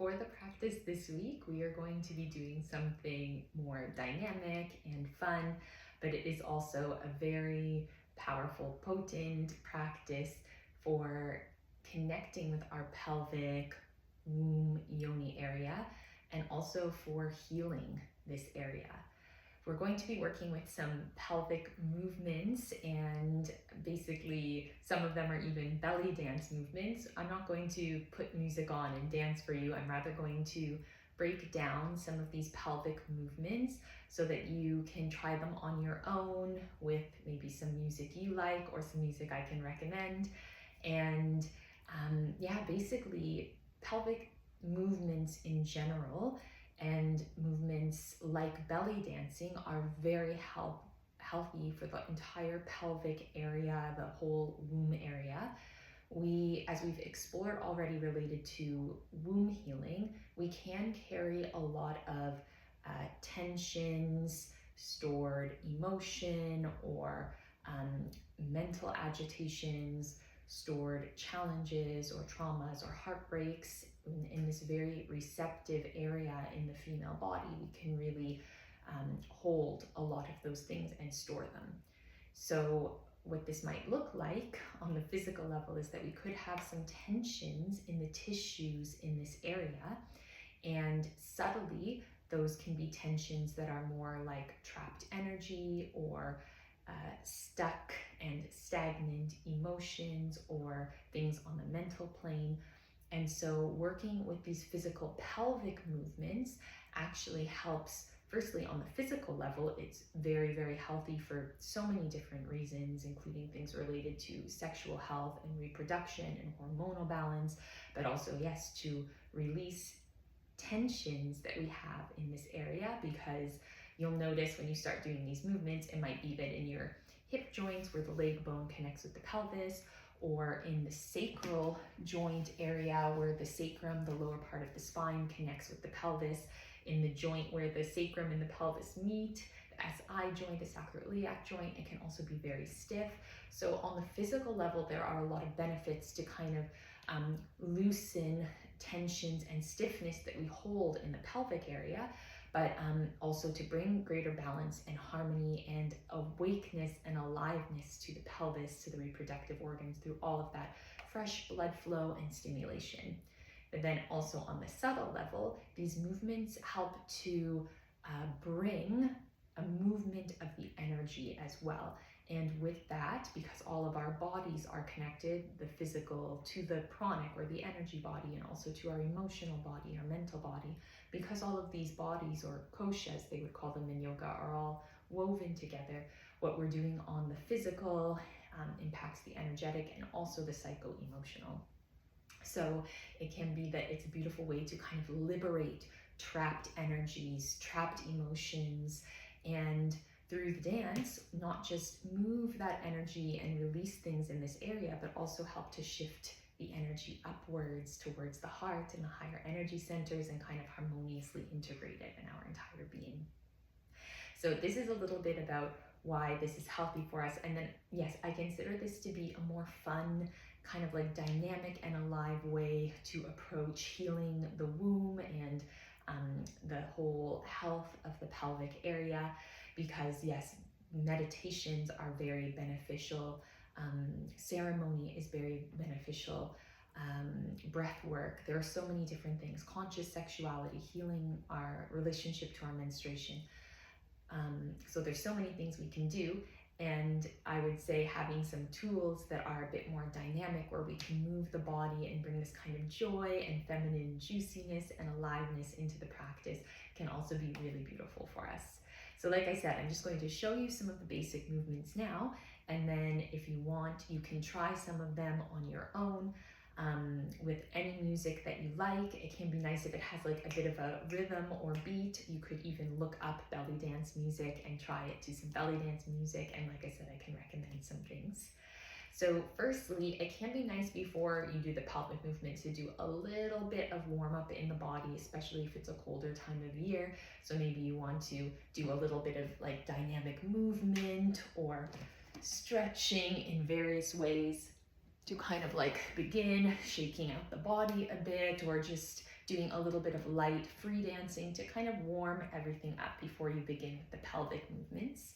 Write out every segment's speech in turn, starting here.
for the practice this week, we are going to be doing something more dynamic and fun, but it is also a very powerful, potent practice for connecting with our pelvic, womb, yoni area, and also for healing this area. We're going to be working with some pelvic movements, and basically some of them are even belly dance movements. I'm not going to put music on and dance for you. I'm rather going to break down some of these pelvic movements so that you can try them on your own with maybe some music you like or some music I can recommend. And basically pelvic movements in general and movements like belly dancing are very healthy for the entire pelvic area, the whole womb area. As we've explored already related to womb healing, we can carry a lot of tensions, stored emotion, or mental agitations, stored challenges or traumas or heartbreaks in this very receptive area in the female body. We can really hold a lot of those things and store them. So what this might look like on the physical level is that we could have some tensions in the tissues in this area, and subtly those can be tensions that are more like trapped energy or stuck and stagnant emotions or things on the mental plane. And so working with these physical pelvic movements actually helps. Firstly, on the physical level, it's very, very healthy for so many different reasons, including things related to sexual health and reproduction and hormonal balance, but also, yes, to release tensions that we have in this area, because you'll notice when you start doing these movements, it might be that in your hip joints where the leg bone connects with the pelvis, or in the sacral joint area where the sacrum, the lower part of the spine, connects with the pelvis, in the joint where the sacrum and the pelvis meet, the SI joint, the sacroiliac joint, it can also be very stiff. So on the physical level, there are a lot of benefits to kind of loosen tensions and stiffness that we hold in the pelvic area, but also to bring greater balance and harmony and awakeness and aliveness to the pelvis, to the reproductive organs, through all of that fresh blood flow and stimulation. But then also on the subtle level, these movements help to bring a movement of the energy as well. And with that, because all of our bodies are connected, the physical to the pranic or the energy body, and also to our emotional body, our mental body, because all of these bodies, or koshas they would call them in yoga, are all woven together, what we're doing on the physical impacts the energetic and also the psycho-emotional. So it can be that it's a beautiful way to kind of liberate trapped energies, trapped emotions, and through the dance, not just move that energy and release things in this area, but also help to shift the energy upwards towards the heart and the higher energy centers, and kind of harmoniously integrate it in our entire being. So this is a little bit about why this is healthy for us. And then, yes, I consider this to be a more fun, kind of like dynamic and alive way to approach healing the womb and the whole health of the pelvic area, because yes, meditations are very beneficial, ceremony is very beneficial, breath work, there are so many different things, conscious sexuality, healing our relationship to our menstruation. So there's so many things we can do. And I would say having some tools that are a bit more dynamic, where we can move the body and bring this kind of joy and feminine juiciness and aliveness into the practice, can also be really beautiful for us. So like I said, I'm just going to show you some of the basic movements now, and then if you want, you can try some of them on your own. With any music that you like. It can be nice if it has like a bit of a rhythm or beat. You could even look up belly dance music and try it to some belly dance music. And like I said, I can recommend some things. So firstly, it can be nice before you do the pelvic movement to do a little bit of warm up in the body, especially if it's a colder time of year. So maybe you want to do a little bit of like dynamic movement or stretching in various ways to kind of like begin shaking out the body a bit, or just doing a little bit of light free dancing to kind of warm everything up before you begin with the pelvic movements.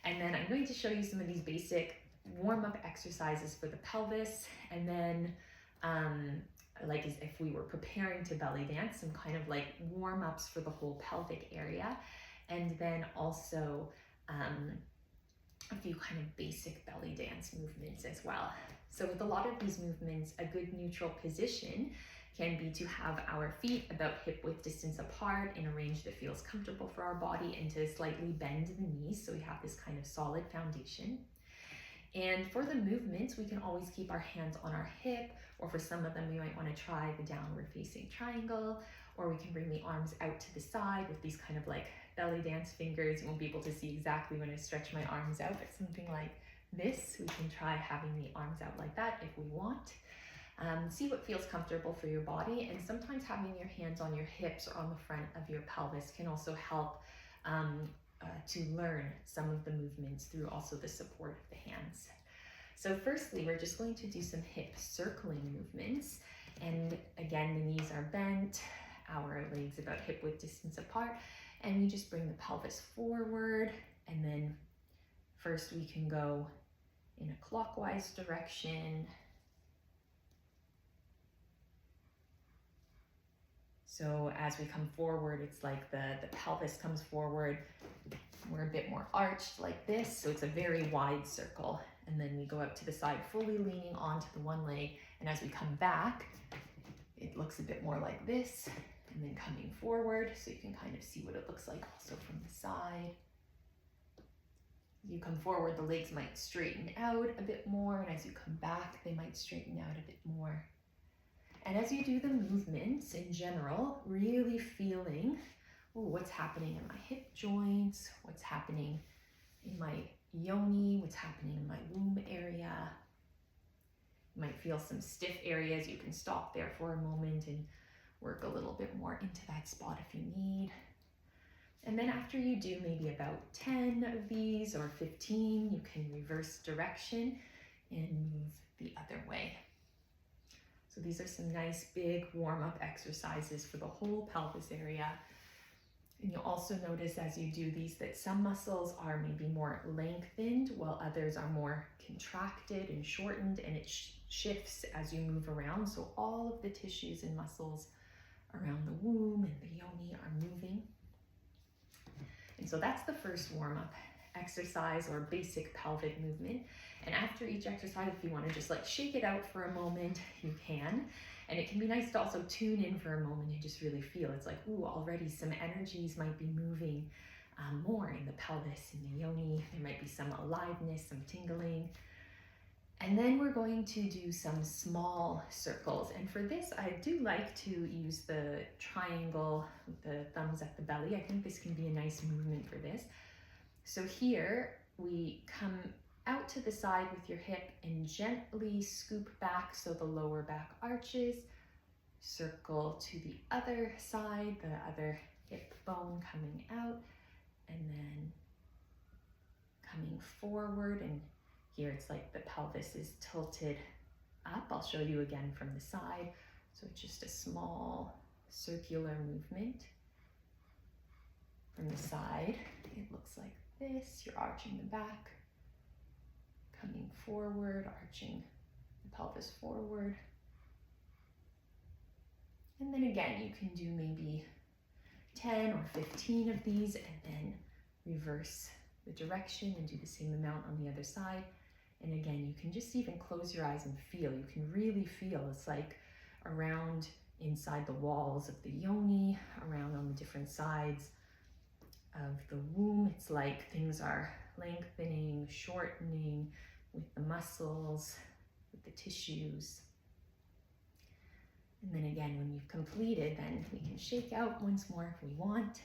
And then I'm going to show you some of these basic warm-up exercises for the pelvis, and then like as if we were preparing to belly dance, some kind of like warm-ups for the whole pelvic area, and then also a few kind of basic belly dance movements as well. So with a lot of these movements, a good neutral position can be to have our feet about hip width distance apart in a range that feels comfortable for our body, and to slightly bend the knees so we have this kind of solid foundation. And for the movements, we can always keep our hands on our hip, or for some of them, we might want to try the downward facing triangle, or we can bring the arms out to the side with these kind of like belly dance fingers. You won't be able to see exactly when I stretch my arms out, but something like this. We can try having the arms out like that if we want. See what feels comfortable for your body, and sometimes having your hands on your hips or on the front of your pelvis can also help to learn some of the movements through also the support of the hands. So firstly, we're just going to do some hip circling movements, and again, the knees are bent, our legs about hip width distance apart, and we just bring the pelvis forward, and then first we can go in a clockwise direction. So as we come forward, it's like the pelvis comes forward. We're a bit more arched like this, so it's a very wide circle. And then we go out to the side, fully leaning onto the one leg. And as we come back, it looks a bit more like this, and then coming forward, so you can kind of see what it looks like also from the side. As you come forward, the legs might straighten out a bit more, and as you come back, they might straighten out a bit more. And as you do the movements in general, really feeling, what's happening in my hip joints, what's happening in my yoni, what's happening in my womb area. You might feel some stiff areas. You can stop there for a moment and work a little bit more into that spot if you need. And then after you do maybe about 10 of these or 15, you can reverse direction and move the other way. So these are some nice big warm-up exercises for the whole pelvis area. And you'll also notice as you do these that some muscles are maybe more lengthened while others are more contracted and shortened, and it shifts as you move around. So all of the tissues and muscles around the womb and the yoni are moving. And so that's the first warm-up exercise or basic pelvic movement. And after each exercise, if you want to just like shake it out for a moment, you can. And it can be nice to also tune in for a moment and just really feel. It's like, already some energies might be moving more in the pelvis, in the yoni. There might be some aliveness, some tingling. And then we're going to do some small circles. And for this, I do like to use the triangle with the thumbs at the belly. I think this can be a nice movement for this. So here we come out to the side with your hip and gently scoop back so the lower back arches. Circle to the other side, the other hip bone coming out, and then coming forward. And here it's like the pelvis is tilted up. I'll show you again from the side. So it's just a small circular movement. From the side, it looks like this. You're arching the back, coming forward, arching the pelvis forward. And then again, you can do maybe 10 or 15 of these, and then reverse the direction and do the same amount on the other side. And again, you can just even close your eyes and feel. You can really feel it's like around inside the walls of the yoni, around on the different sides of the womb. It's like things are lengthening, shortening with the muscles, with the tissues. And then again, when you've completed, then we can shake out once more if we want.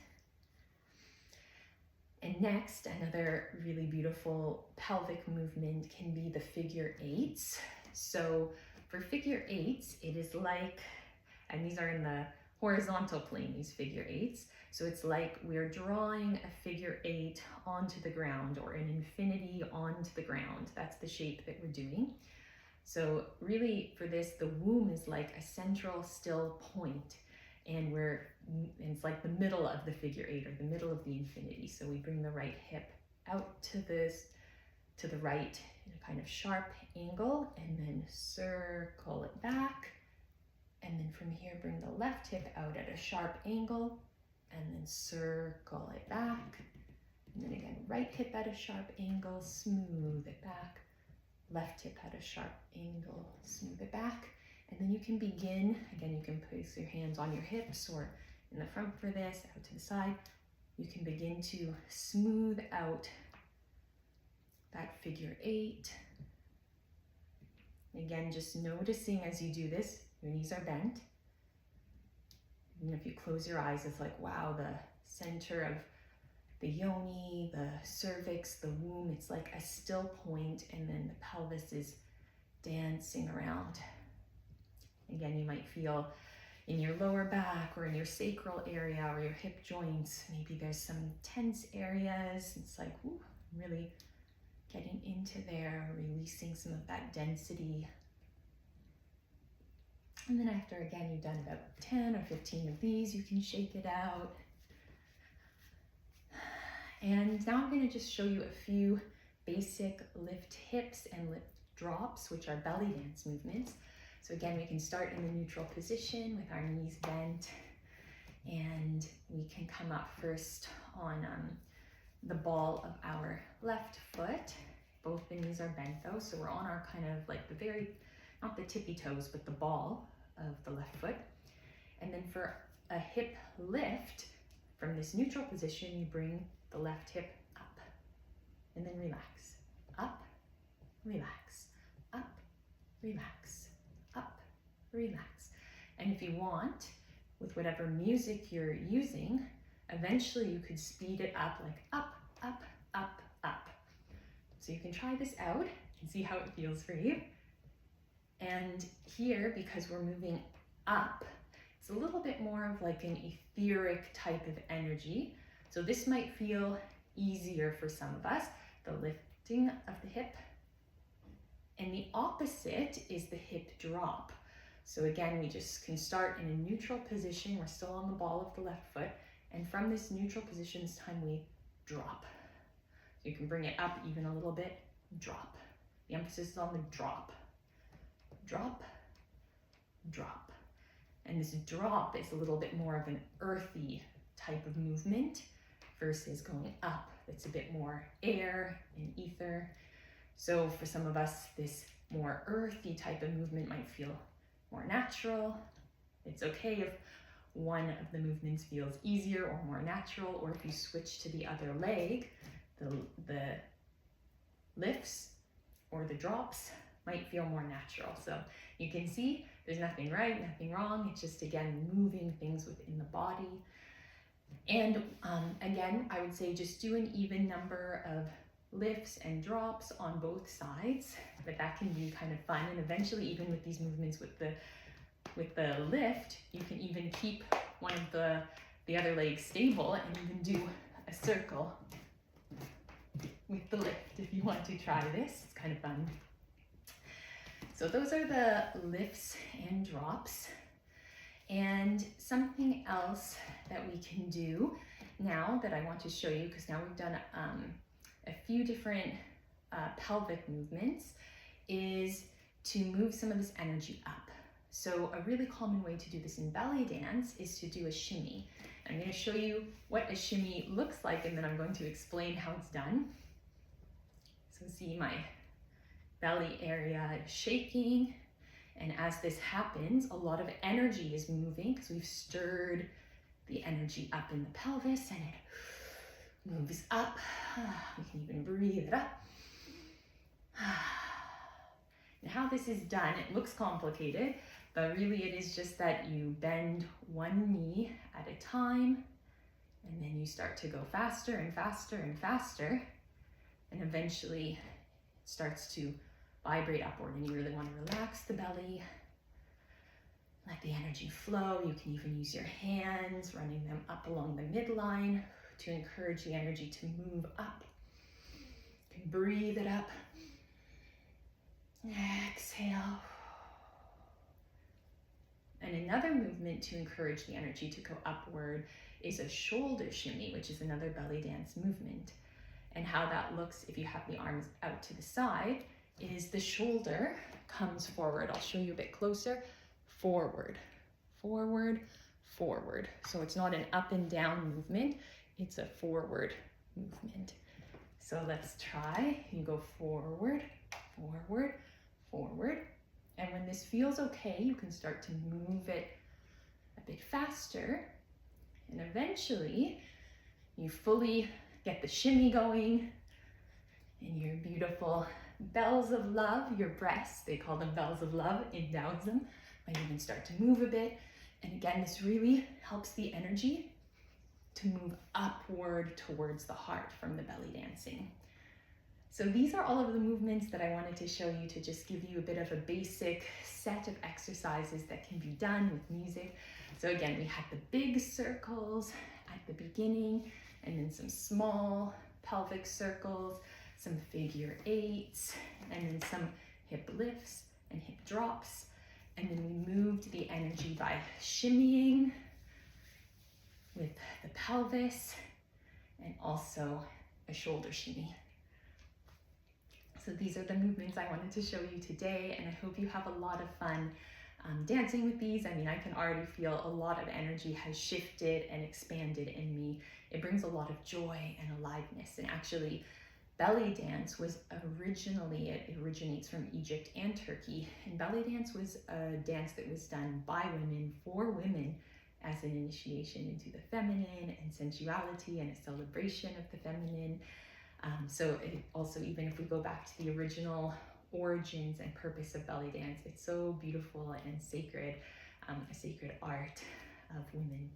And next, another really beautiful pelvic movement can be the figure eights. So for figure eights, it is like, and these are in the horizontal plane, these figure eights. So it's like we're drawing a figure eight onto the ground, or an infinity onto the ground. That's the shape that we're doing. So really for this, the womb is like a central still point. and it's like the middle of the figure eight, or the middle of the infinity. So we bring the right hip out to the right in a kind of sharp angle, and then circle it back. And then from here, bring the left hip out at a sharp angle, and then circle it back. And then again, right hip at a sharp angle, smooth it back. Left hip at a sharp angle, smooth it back. And then you can begin, again, you can place your hands on your hips or in the front for this, out to the side. You can begin to smooth out that figure eight. Again, just noticing as you do this, your knees are bent. And if you close your eyes, it's like, wow, the center of the yoni, the cervix, the womb, it's like a still point, and then the pelvis is dancing around. Again, you might feel in your lower back or in your sacral area or your hip joints, maybe there's some tense areas. It's like, ooh, really getting into there, releasing some of that density. And then after, again, you've done about 10 or 15 of these, you can shake it out. And now I'm going to just show you a few basic lift hips and lift drops, which are belly dance movements. So again, we can start in the neutral position with our knees bent, and we can come up first on the ball of our left foot. Both the knees are bent though, so we're on our kind of like the very, not the tippy toes, but the ball of the left foot. And then for a hip lift, from this neutral position, you bring the left hip up, and then relax. Up, relax, up, relax, up, relax. And if you want, with whatever music you're using, eventually you could speed it up, like up, up, up, up. So you can try this out and see how it feels for you. And here, because we're moving up, it's a little bit more of like an etheric type of energy. So this might feel easier for some of us, the lifting of the hip. And the opposite is the hip drop. So again, we just can start in a neutral position. We're still on the ball of the left foot. And from this neutral position, this time we drop. So you can bring it up even a little bit, drop. The emphasis is on the drop. Drop, drop. And this drop is a little bit more of an earthy type of movement versus going up. It's a bit more air and ether. So for some of us, this more earthy type of movement might feel more natural. It's okay if one of the movements feels easier or more natural, or if you switch to the other leg, the lifts or the drops might feel more natural. So you can see there's nothing right, nothing wrong. It's just, again, moving things within the body. And again, I would say just do an even number of lifts and drops on both sides, but that can be kind of fun. And eventually, even with these movements with the lift, you can even keep one of the other leg stable and even do a circle with the lift if you want to try this. It's kind of fun. So those are the lifts and drops. And something else that we can do now that I want to show you, because now we've done a few different pelvic movements, is to move some of this energy up. So a really common way to do this in belly dance is to do a shimmy. I'm going to show you what a shimmy looks like, and then I'm going to explain how it's done. So see, my belly area is shaking, and as this happens, a lot of energy is moving because we've stirred the energy up in the pelvis, and it moves up. We can even breathe it up. And how this is done, it looks complicated, but really it is just that you bend one knee at a time, and then you start to go faster and faster and faster, and eventually it starts to vibrate upward, and you really want to relax the belly. Let the energy flow. You can even use your hands, running them up along the midline to encourage the energy to move up. You can breathe it up. Exhale. And another movement to encourage the energy to go upward is a shoulder shimmy, which is another belly dance movement. And how that looks if you have the arms out to the side is the shoulder comes forward. I'll show you a bit closer. Forward, forward, forward. So it's not an up and down movement, it's a forward movement. So let's try. You go forward, forward, forward. And when this feels okay, you can start to move it a bit faster. And eventually, you fully get the shimmy going and your beautiful bells of love, your breasts, they call them bells of love in Taoism, might even start to move a bit. And again, this really helps the energy to move upward towards the heart from the belly dancing. So these are all of the movements that I wanted to show you to just give you a bit of a basic set of exercises that can be done with music. So again, we had the big circles at the beginning, and then some small pelvic circles, some figure eights, and then some hip lifts and hip drops. And then we moved the energy by shimmying with the pelvis and also a shoulder shimmy. So these are the movements I wanted to show you today, and I hope you have a lot of fun dancing with these. I mean, I can already feel a lot of energy has shifted and expanded in me. It brings a lot of joy and aliveness. And actually, belly dance was it originates from Egypt and Turkey. And belly dance was a dance that was done by women for women as an initiation into the feminine and sensuality and a celebration of the feminine. So it also, even if we go back to the original origins and purpose of belly dance, it's so beautiful and sacred, a sacred art of women.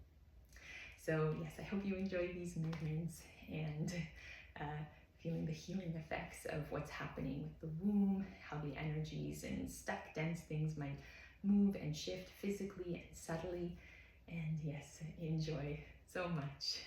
So yes, I hope you enjoy these movements and feeling the healing effects of what's happening with the womb, how the energies and stuck, dense things might move and shift physically and subtly. And yes, enjoy so much.